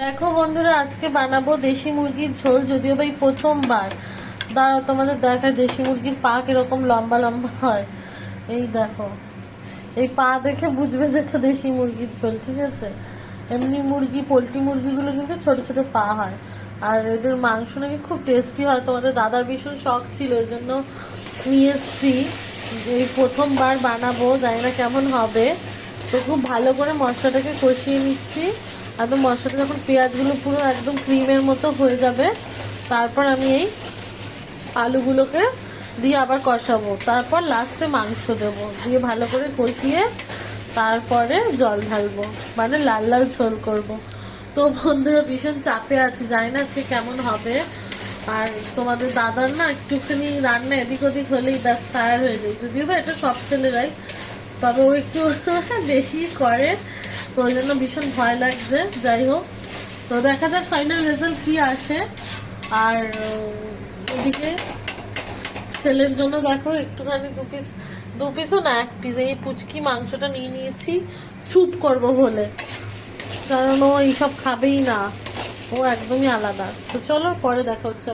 দেখো বন্ধুরা, আজকে বানাবো দেশি মুরগির ঝোল। যদিও ভাই প্রথমবার। দাঁড়াও তোমাদের দেখায় দেশি মুরগির পা কিরকম লম্বা লম্বা হয়। এই দেখো, এই পা দেখে বুঝবে যে এটা দেশি মুরগির ঝোল। ঠিক আছে, এমনি মুরগি পোলট্রি মুরগিগুলো কিন্তু ছোট ছোট পা হয়, আর এদের মাংস নাকি খুব টেস্টি হয়। তোমাদের দাদার ভীষণ শখ ছিল, এই জন্য নিয়ে এসছি। এই প্রথমবার বানাবো, জানি না কেমন হবে। তো খুব ভালো করে মশলাটাকে কষিয়ে নিচ্ছি। একদম মশলাটা যখন পেঁয়াজগুলো পুরো একদম ক্রিমের মতো হয়ে যাবে, তারপর আমি এই আলুগুলোকে দিয়ে আবার কষাবো। তারপর লাস্টে মাংস দেবো, দিয়ে ভালো করে কষিয়ে তারপরে জল ঢালবো, মানে লাল লাল ঝোল করব। তো বন্ধুরা ভীষণ চাপে আছি, জানি না আজকে কেমন হবে। আর তোমাদের দাদার না একটুখানি রান্না এদিক ওদিক হলেই ব্যাস টায়ার হয়ে যায়। যদিও বা এটা সব ছেলেরাই, তবে ও একটু বেশি করে, তো ওই জন্য ভীষণ ভয় লাগছে। যাই হোক, তো দেখা যাক ফাইনাল রেজাল্ট কি আসে। আর এদিকে ছেলের জন্য দেখো একটুখানি দু পিসও না, এক পিস এই পুচকি মাংসটা নিয়ে নিয়েছি স্যুপ করব বলে, কারণ ও এইসব খাবেই না, ও একদমই আলাদা। তো চলো পরে দেখা হচ্ছে।